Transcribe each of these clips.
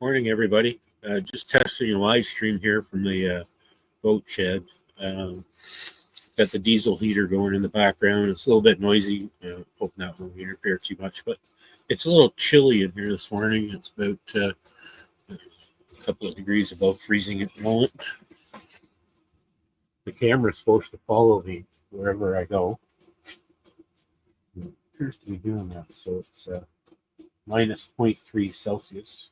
Morning, everybody. Just testing a live stream here from the boat shed. Got the diesel heater going in the background. It's a little bit noisy. Hoping that won't interfere too much, but it's a little chilly in here this morning. It's about a couple of degrees above freezing at the moment. The camera's supposed to follow me wherever I go. It appears to be doing that, so it's minus 0.3 Celsius.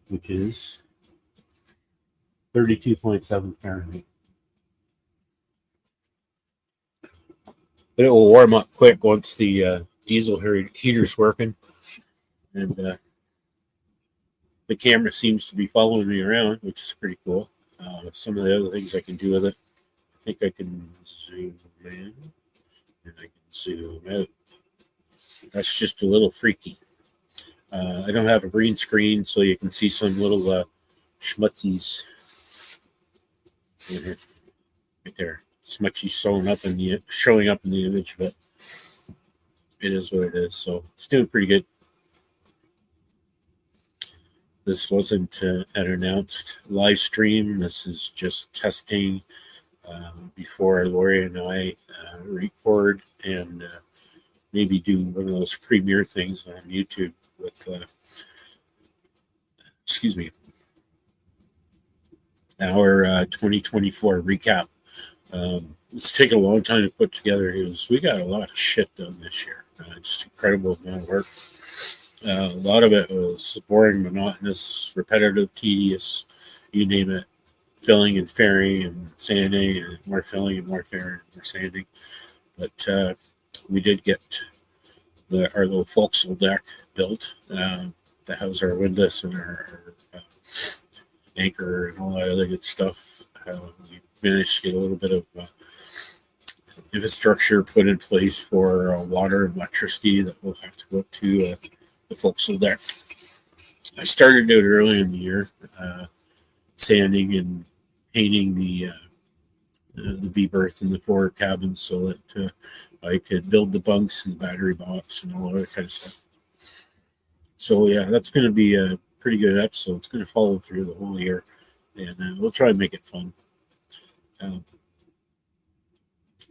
Which is 32.7 Fahrenheit. But it will warm up quick once the diesel heater's working. And the camera seems to be following me around, which is pretty cool. Some of the other things I can do with it, I think I can zoom in and I can zoom out. That's just a little freaky. I don't have a green screen, so you can see some little schmutzies right there. Smutzies showing up in the image, but it is what it is. So it's doing pretty good. This wasn't an announced live stream. This is just testing before Lori and I record and maybe do one of those premiere things on YouTube with our 2024 recap. It's taken a long time to put together because we got a lot of shit done this year. Just incredible amount of work. A lot of it was boring, monotonous, repetitive, tedious, you name it. Filling and fairing and sanding and more filling and more fairing and more sanding. But we did get our little forecastle deck built to house our windlass and our anchor and all that other good stuff. We managed to get a little bit of infrastructure put in place for water and electricity that will have to go up to the forecastle deck. I started out early in the year sanding and painting the V-berth in the forward cabin so that I could build the bunks and the battery box and all that kind of stuff. So yeah, that's going to be a pretty good episode. It's going to follow through the whole year, and we'll try and make it fun.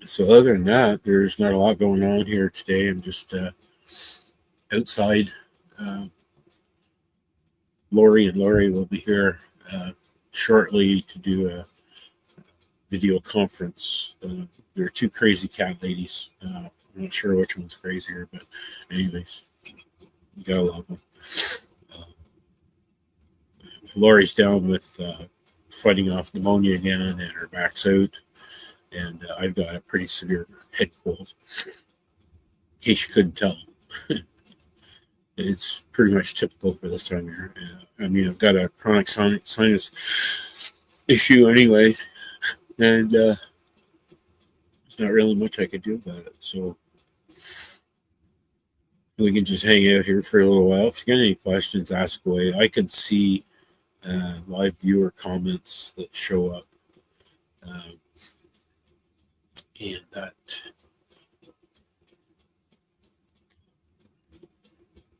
So other than that, there's not a lot going on here today. I'm just outside. Lori will be here shortly to do a video conference. There are two crazy cat ladies. I'm not sure which one's crazier, but anyways, you gotta love them. Lori's down with fighting off pneumonia again, and her back's out. And I've got a pretty severe head cold. In case you couldn't tell, it's pretty much typical for this time of year. I mean, I've got a chronic sinus issue, anyways. And there's not really much I could do about it. So we can just hang out here for a little while. If you got any questions, ask away. I can see live viewer comments that show up. And that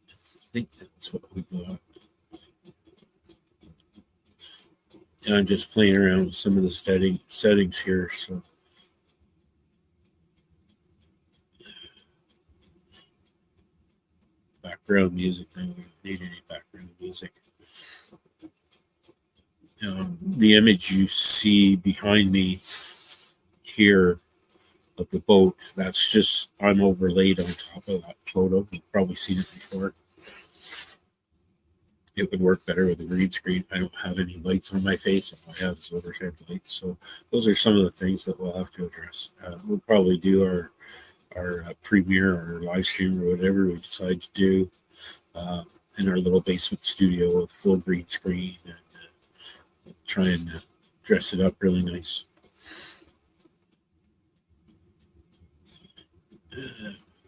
I think that's what we got. And I'm just playing around with some of the settings here. So background music. I don't need any background music. The image you see behind me here of the boat, that's just I'm overlaid on top of that photo. You've probably seen it before. It would work better with a green screen. I don't have any lights on my face. All I have is overhead lights. So those are some of the things that we'll have to address. We'll probably do our premiere or live stream or whatever we decide to do in our little basement studio with full green screen and try and dress it up really nice.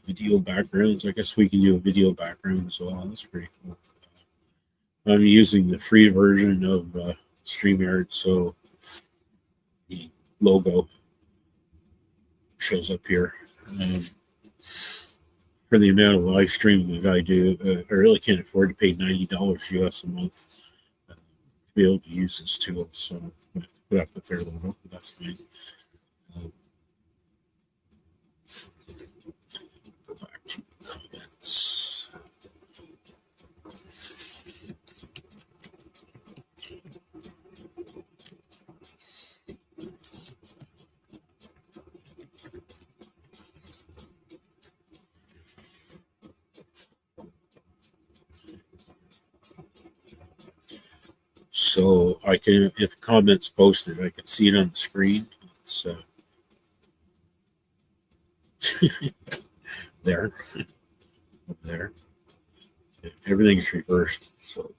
Video backgrounds. I guess we can do a video background as well. That's pretty cool. I'm using the free version of StreamYard, so the logo shows up here. for the amount of live streaming that I do, I really can't afford to pay $90 US a month to be able to use this tool. So I have to put up with their logo, but that's fine. Go back to comments. So I can, if comments posted, I can see it on the screen. It's there, up there. Everything's reversed. So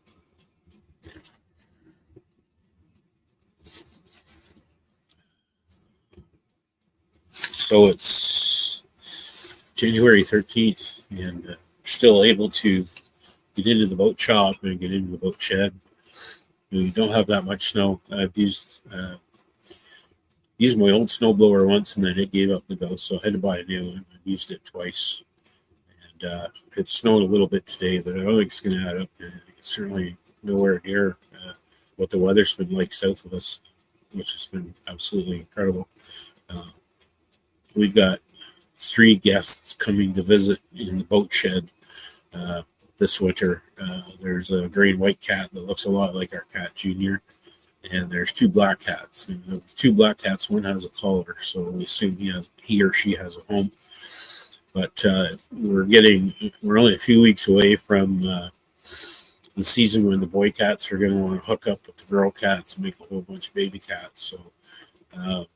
it's January 13th, and still able to get into the boat shop and get into the boat shed. We don't have that much snow. I've used my old snowblower once, and then it gave up the ghost, so I had to buy a new one. I've used it twice, and it snowed a little bit today, but I don't think it's going to add up. It's certainly nowhere near what the weather's been like south of us, which has been absolutely incredible. We've got 3 guests coming to visit in the boat shed this winter. There's a gray and white cat that looks a lot like our cat Junior, and there's 2 black cats. And the 2 black cats, one has a collar, so we assume he or she has a home. But we're only a few weeks away from the season when the boy cats are going to want to hook up with the girl cats and make a whole bunch of baby cats. So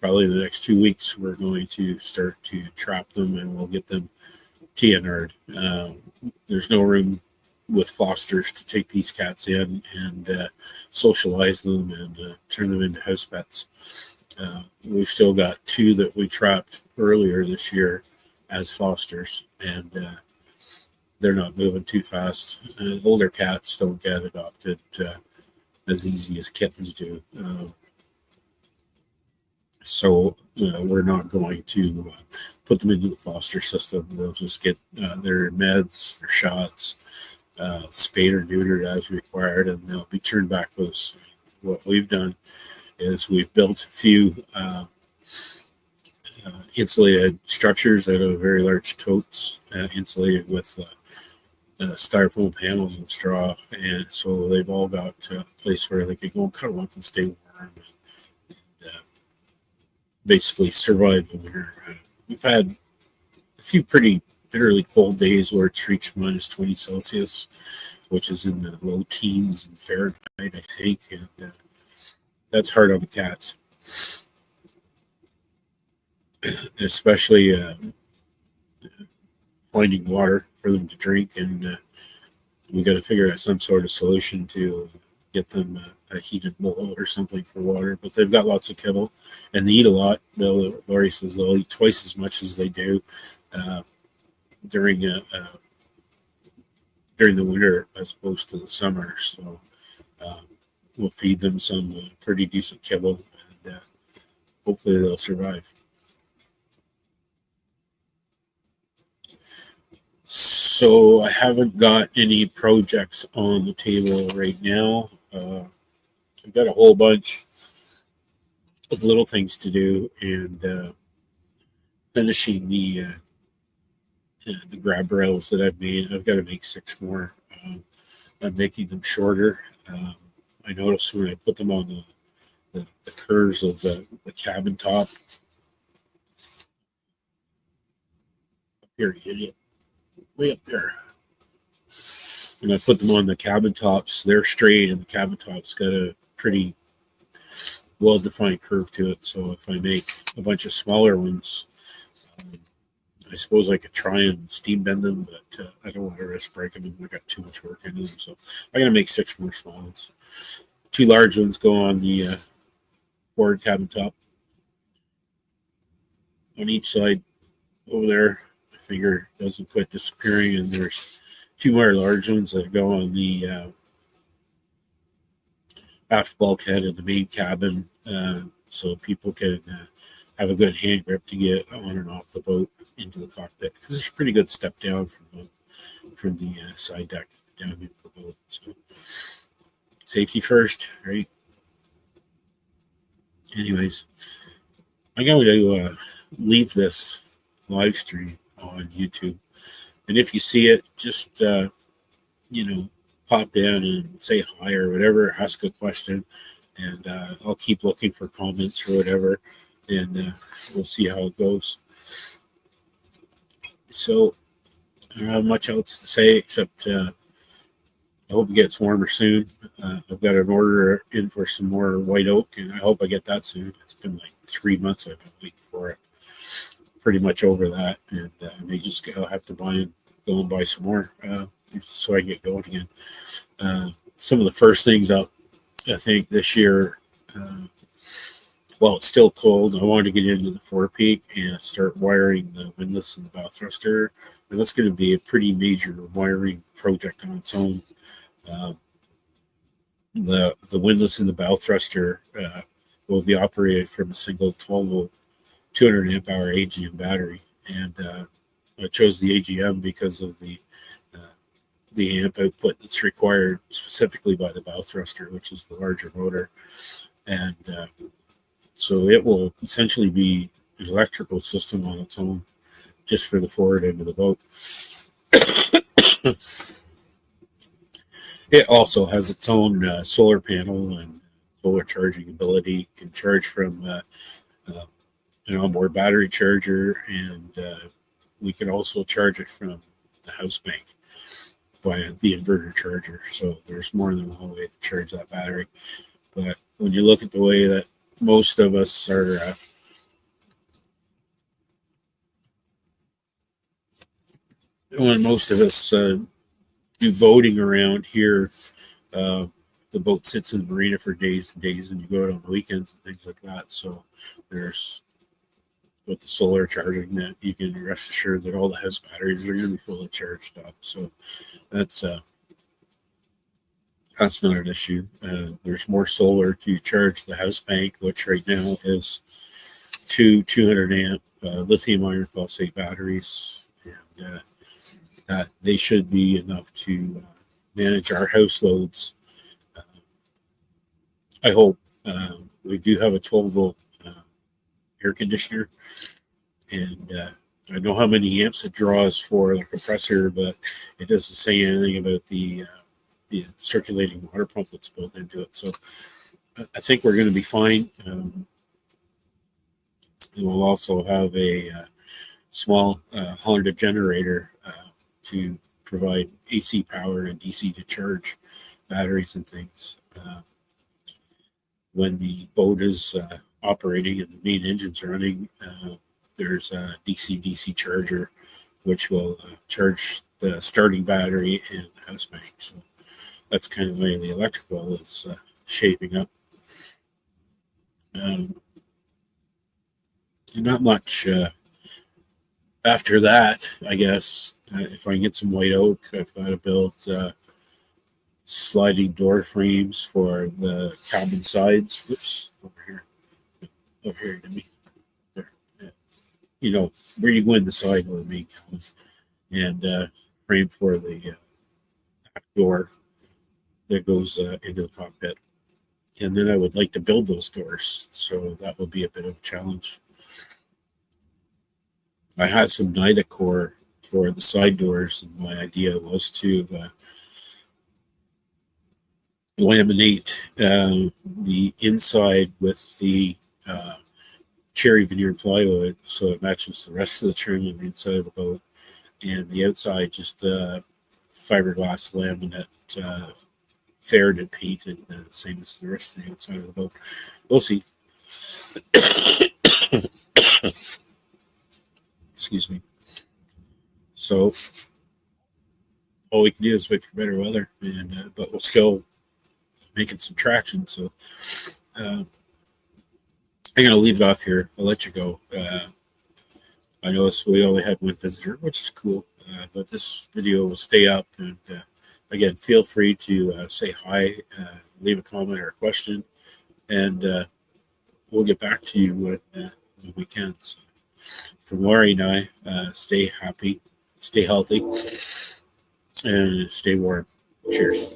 probably the next 2 weeks we're going to start to trap them, and we'll get them TNR'd. There's no room with fosters to take these cats in and socialize them and turn them into house pets. We've still got 2 that we trapped earlier this year as fosters, and they're not moving too fast. Older cats don't get adopted as easy as kittens do. So we're not going to put them into the foster system. They'll just get their meds, their shots, spayed or neutered as required, and they'll be turned back loose. What we've done is we've built a few insulated structures out of very large totes, insulated with styrofoam panels and straw, and so they've all got a place where they can go and cuddle up and stay warm and basically survive the winter. We've had a few pretty bitterly cold days where it's reached minus 20 Celsius, which is in the low teens in Fahrenheit, I think, and that's hard on the cats, especially finding water for them to drink, and we got to figure out some sort of solution to get them a heated bowl or something for water. But they've got lots of kibble, and they eat a lot. Laurie says they'll eat twice as much as they do during the winter as opposed to the summer. So we'll feed them some pretty decent kibble, and hopefully they'll survive. So I haven't got any projects on the table right now. I've got a whole bunch of little things to do, and finishing the grab rails that I've made. I've got to make 6 more. I'm making them shorter. I noticed when I put them on the curves of the cabin top. Up here, you idiot. Way up there. And I put them on the cabin tops. They're straight, and the cabin top's got a pretty well-defined curve to it. So if I make a bunch of smaller ones, I suppose I could try and steam bend them, but I don't want to risk breaking them. I got too much work into them, so I'm going to make 6 more small ones. 2 large ones go on the forward cabin top on each side over there. My finger doesn't quit disappearing, and there's 2 more large ones that go on the aft bulkhead of the main cabin, so people can have a good hand grip to get on and off the boat. into the cockpit, because it's a pretty good step down from the side deck down into the boat. So safety first, right? Anyways, I'm going to leave this live stream on YouTube, and if you see it, just pop in and say hi or whatever, ask a question, and I'll keep looking for comments or whatever, and we'll see how it goes. So I don't have much else to say except I hope it gets warmer soon. I've got an order in for some more white oak, and I hope I get that soon. It's been like 3 months I've been waiting for it. Pretty much over that, and I'll have to go and buy some more so I can get going again. Some of the first things up, I think this year, while it's still cold, I want to get into the forepeak and start wiring the windlass and the bow thruster. And that's going to be a pretty major wiring project on its own. The windlass and the bow thruster will be operated from a single 12-volt 200 amp hour AGM battery, and I chose the AGM because of the amp output that's required specifically by the bow thruster, which is the larger motor, and so it will essentially be an electrical system on its own, just for the forward end of the boat. It also has its own solar panel and solar charging ability. It can charge from an onboard battery charger, and we can also charge it from the house bank via the inverter charger. So there's more than one way to charge that battery. But when you look at the way that most of us are do boating around here, the boat sits in the marina for days and days, and you go out on the weekends and things like that. So there's, with the solar charging, that you can rest assured that all the house batteries are going to be fully charged up. So that's not an issue. There's more solar to charge the house bank, which right now is two 200 amp lithium iron phosphate batteries, and that they should be enough to manage our house loads. I hope. We do have a 12-volt air conditioner, and I know how many amps it draws for the compressor, but it doesn't say anything about the circulating water pump that's built into it. So I think we're going to be fine. And we'll also have a small Honda generator to provide AC power and DC to charge batteries and things. When the boat is operating and the main engine's running, there's a DC charger which will charge the starting battery and the house bank. So that's kind of the way the electrical is shaping up. Not much after that, I guess. If I can get some white oak, I've got to build sliding door frames for the cabin sides. Whoops, over here to me. There. Where you go in the side of the main cabin, and frame for the back door that goes into the cockpit. And then I would like to build those doors, so that will be a bit of a challenge. I had some Nidacore for the side doors, and my idea was to laminate the inside with the cherry veneer plywood so it matches the rest of the trim on the inside of the boat, and the outside just fiberglass laminate faired and painted the same as the rest of the outside of the boat. We'll see. Excuse me. So all we can do is wait for better weather, and but we're still making some traction. So I'm going to leave it off here. I'll let you go. I noticed we only had one visitor, which is cool, but this video will stay up. And again, feel free to say hi, leave a comment or a question, and we'll get back to you when we can. So for from Lori and I, stay happy, stay healthy, and stay warm. Cheers.